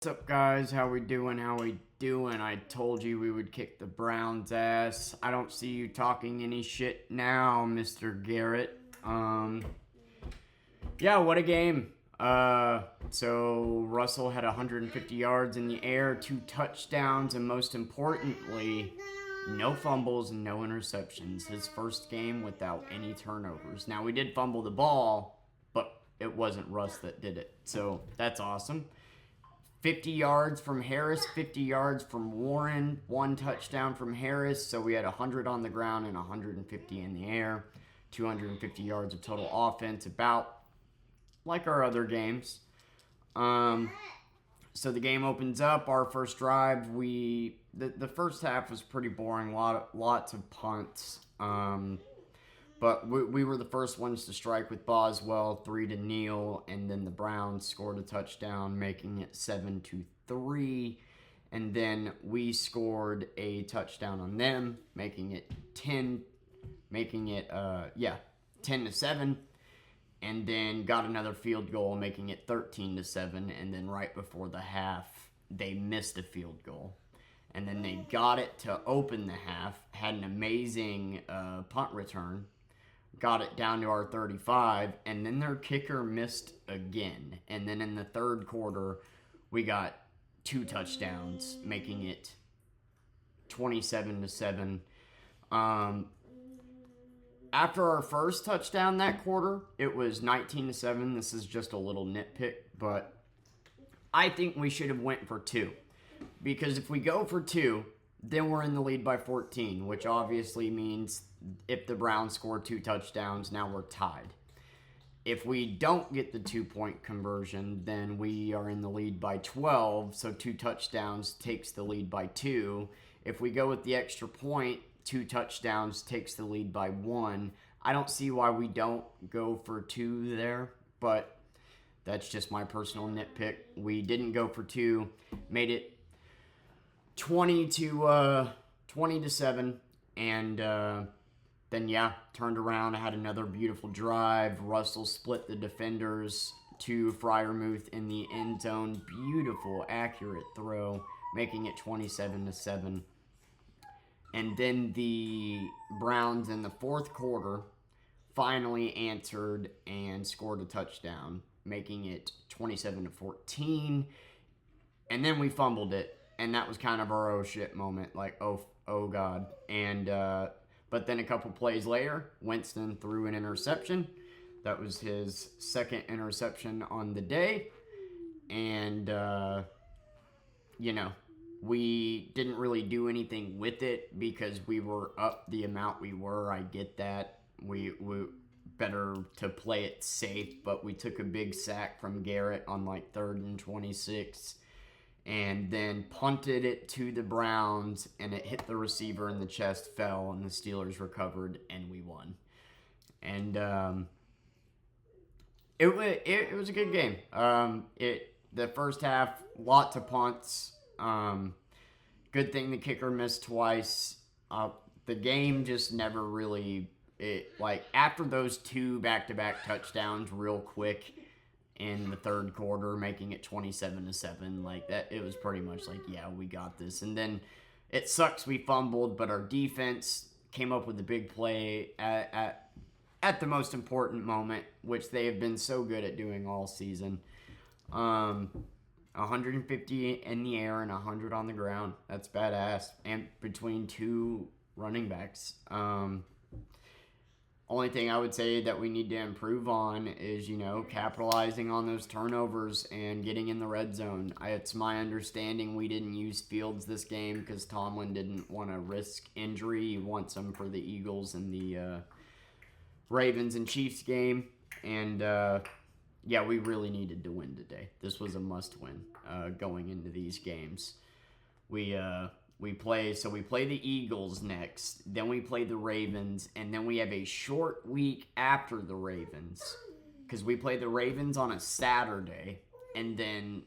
What's up, guys? How we doing? I told you we would kick the Browns' ass. I don't see you talking any shit now, Mr. Garrett. Yeah, what a game. So Russell had 150 yards in the air, 2 touchdowns, and most importantly, no fumbles and no interceptions. His first game without any turnovers. Now, we did fumble the ball, but it wasn't Russ that did it. So that's awesome. 50 yards from Harris, 50 yards from Warren, 1 touchdown from Harris. So we had 100 on the ground and 150 in the air. 250 yards of total offense, about like our other games. So the game opens up. Our first drive, the first half was pretty boring. Lots of punts. But we were the first ones to strike with Boswell, 3 to Neal, and then the Browns scored a touchdown, making it 7-3. And then we scored a touchdown on them, making it 10 to 7. And then got another field goal, making it 13 to 7. And then right before the half, they missed a field goal. And then they got it to open the half, had an amazing punt return, got it down to our 35, and then their kicker missed again. And then in the third quarter, we got 2 touchdowns, making it 27 to 7. After our first touchdown that quarter, it was 19 to 7. This is just a little nitpick, but I think we should have went for 2. Because if we go for 2, then we're in the lead by 14, which obviously means if the Browns score 2 touchdowns, now we're tied. If we don't get the 2-point conversion, then we are in the lead by 12, so 2 touchdowns takes the lead by 2. If we go with the extra point, 2 touchdowns takes the lead by 1. I don't see why we don't go for 2 there, but that's just my personal nitpick. We didn't go for 2, made it 20 to 7, and then turned around. I had another beautiful drive. Russell split the defenders to Freiermuth in the end zone. Beautiful, accurate throw, making it 27 to 7. And then the Browns in the fourth quarter finally answered and scored a touchdown, making it 27 to 14. And then we fumbled it. And that was kind of our oh shit moment, like oh god. And but then a couple plays later, Winston threw an interception. That was his second interception on the day, and we didn't really do anything with it because we were up the amount we were. I get that. We better to play it safe, but we took a big sack from Garrett on like 3rd and 26. And then punted it to the Browns, and it hit the receiver in the chest, fell, and the Steelers recovered, and we won. And it was a good game. The first half, lots of punts. Good thing the kicker missed twice. The game just never really after those 2 back-to-back touchdowns, real quick. In the third quarter, making it 27 to 7, like that, it was pretty much like, yeah, we got this. And then it sucks we fumbled, but our defense came up with a big play at the most important moment, which they have been so good at doing all season. 150 in the air and 100 on the ground. That's badass. And between 2 running backs. Only thing I would say that we need to improve on is, capitalizing on those turnovers and getting in the red zone. It's my understanding we didn't use Fields this game because Tomlin didn't want to risk injury. He wants him for the Eagles and the Ravens and Chiefs game. And, we really needed to win today. This was a must-win going into these games. We play the Eagles next, then we play the Ravens, and then we have a short week after the Ravens because we play the Ravens on a Saturday and then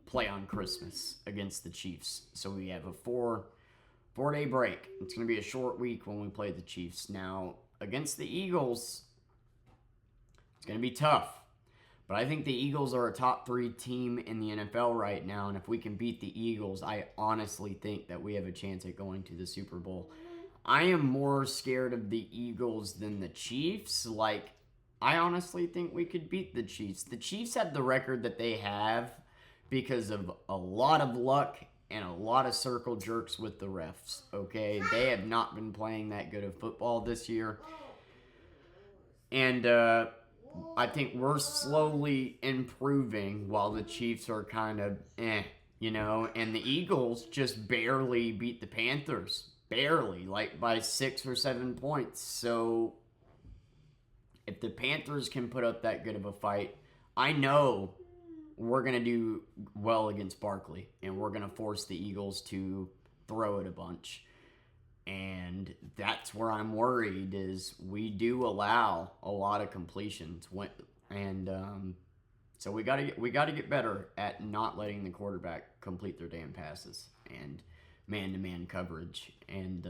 play on Christmas against the Chiefs. So we have a 4-day break. It's going to be a short week when we play the Chiefs. Now, against the Eagles, it's going to be tough. But I think the Eagles are a top 3 team in the NFL right now, and if we can beat the Eagles, I honestly think that we have a chance at going to the Super Bowl. I am more scared of the Eagles than the Chiefs. Like, I honestly think we could beat the Chiefs. The Chiefs have the record that they have because of a lot of luck and a lot of circle jerks with the refs, okay? They have not been playing that good of football this year. And I think we're slowly improving while the Chiefs are kind of you know, and the Eagles just barely beat the Panthers. Barely, like by 6 or 7 points. So if the Panthers can put up that good of a fight, I know we're going to do well against Barkley, and we're going to force the Eagles to throw it a bunch. And that's where I'm worried is we do allow a lot of completions, and so we got to get better at not letting the quarterback complete their damn passes and man-to-man coverage. And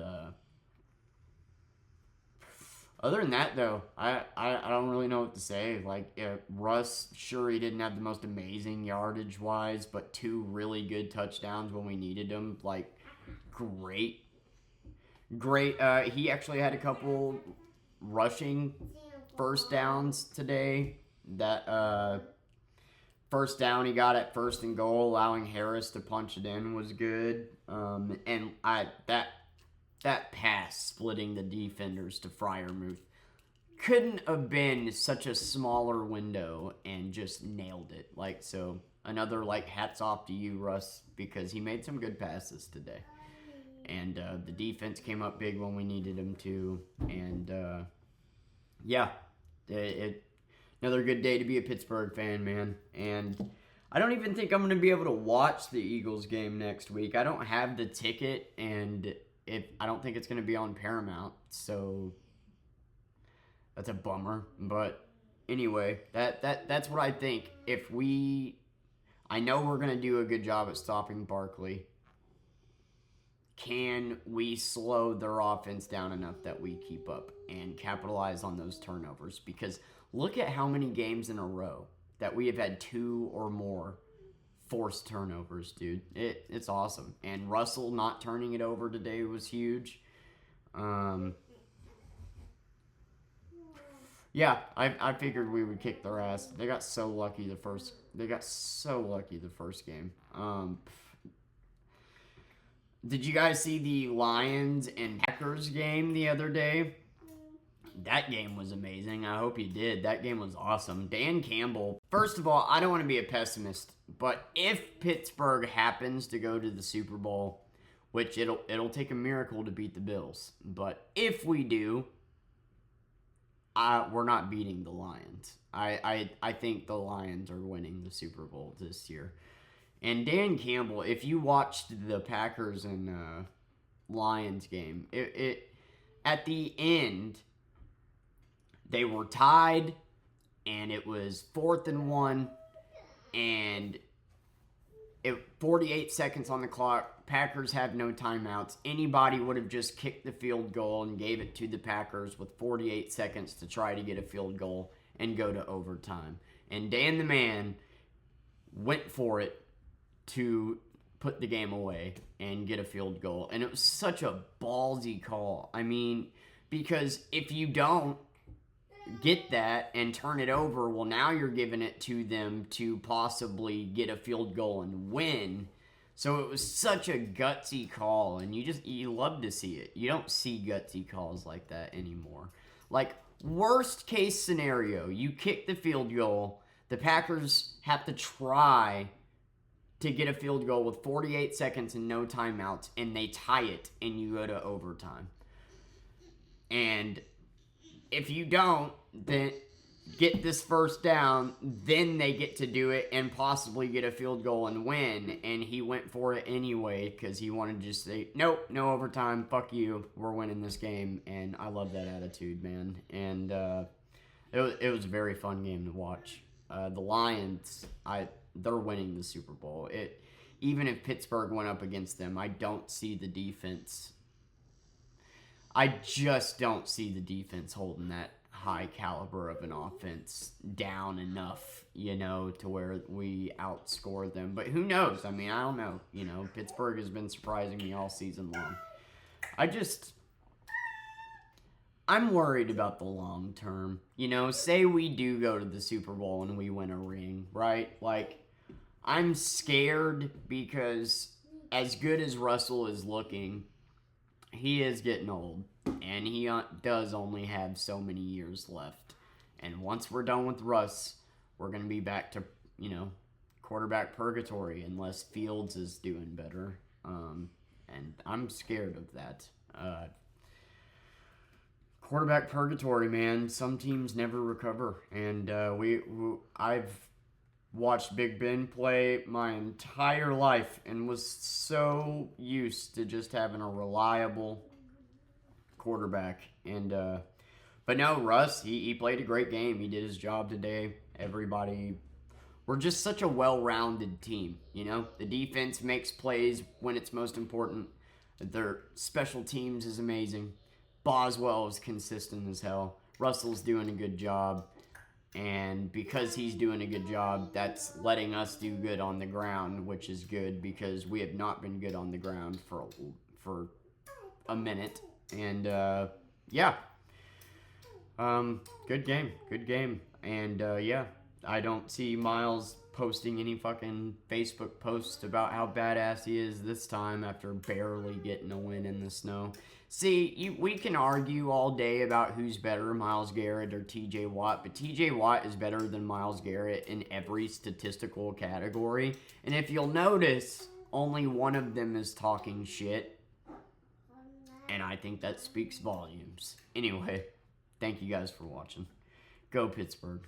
other than that, though, I don't really know what to say. Like, Russ, sure, he didn't have the most amazing yardage-wise, but 2 really good touchdowns when we needed them. Like, great. He actually had a couple rushing first downs today. That first down he got at 1st and goal, allowing Harris to punch it in, was good. And that pass splitting the defenders to Freiermuth couldn't have been such a smaller window, and just nailed it. Like, so another, like, hats off to you, Russ, because he made some good passes today. And the defense came up big when we needed them to. And yeah, another good day to be a Pittsburgh fan, man. And I don't even think I'm going to be able to watch the Eagles game next week. I don't have the ticket, and I don't think it's going to be on Paramount. So that's a bummer. But anyway, that's what I think. I know we're going to do a good job at stopping Barkley. Can we slow their offense down enough that we keep up and capitalize on those turnovers? Because look at how many games in a row that we have had 2 or more forced turnovers, dude. It's awesome. And Russell not turning it over today was huge. Yeah, I figured we would kick their ass. They got so lucky the first game. Did you guys see the Lions and Packers game the other day? That game was amazing. I hope you did. That game was awesome. Dan Campbell. First of all, I don't want to be a pessimist, but if Pittsburgh happens to go to the Super Bowl, which it'll take a miracle to beat the Bills, but if we do, we're not beating the Lions. I think the Lions are winning the Super Bowl this year. And Dan Campbell, if you watched the Packers and Lions game, it at the end, they were tied, and it was 4th and 1, and 48 seconds on the clock. Packers have no timeouts. Anybody would have just kicked the field goal and gave it to the Packers with 48 seconds to try to get a field goal and go to overtime. And Dan the man went for it to put the game away and get a field goal. And it was such a ballsy call. I mean, because if you don't get that and turn it over, well, now you're giving it to them to possibly get a field goal and win. So it was such a gutsy call, and you love to see it. You don't see gutsy calls like that anymore. Like, worst case scenario, you kick the field goal, the Packers have to try to get a field goal with 48 seconds and no timeouts, and they tie it, and you go to overtime. And if you don't, then get this first down, then they get to do it and possibly get a field goal and win. And he went for it anyway because he wanted to just say, nope, no overtime, fuck you, we're winning this game. And I love that attitude, man. And it was a very fun game to watch. The Lions, they're winning the Super Bowl. Even if Pittsburgh went up against them, I don't see the defense. I just don't see the defense holding that high caliber of an offense down enough, to where we outscore them. But who knows? I mean, I don't know. Pittsburgh has been surprising me all season long. I'm worried about the long term. Say we do go to the Super Bowl and we win a ring, right? Like, I'm scared because as good as Russell is looking, he is getting old. And he does only have so many years left. And once we're done with Russ, we're going to be back to, quarterback purgatory unless Fields is doing better. And I'm scared of that. Quarterback purgatory, man. Some teams never recover. And I've watched Big Ben play my entire life and was so used to just having a reliable quarterback. And but no, Russ, he played a great game. He did his job today. We're just such a well-rounded team. The defense makes plays when it's most important. Their special teams is amazing. Boswell is consistent as hell. Russell's doing a good job. And because he's doing a good job, that's letting us do good on the ground, which is good because we have not been good on the ground for a minute. And, good game. And, I don't see Miles posting any fucking Facebook posts about how badass he is this time after barely getting a win in the snow. See, we can argue all day about who's better, Myles Garrett or TJ Watt, but TJ Watt is better than Myles Garrett in every statistical category. And if you'll notice, only one of them is talking shit. And I think that speaks volumes. Anyway, thank you guys for watching. Go Pittsburgh.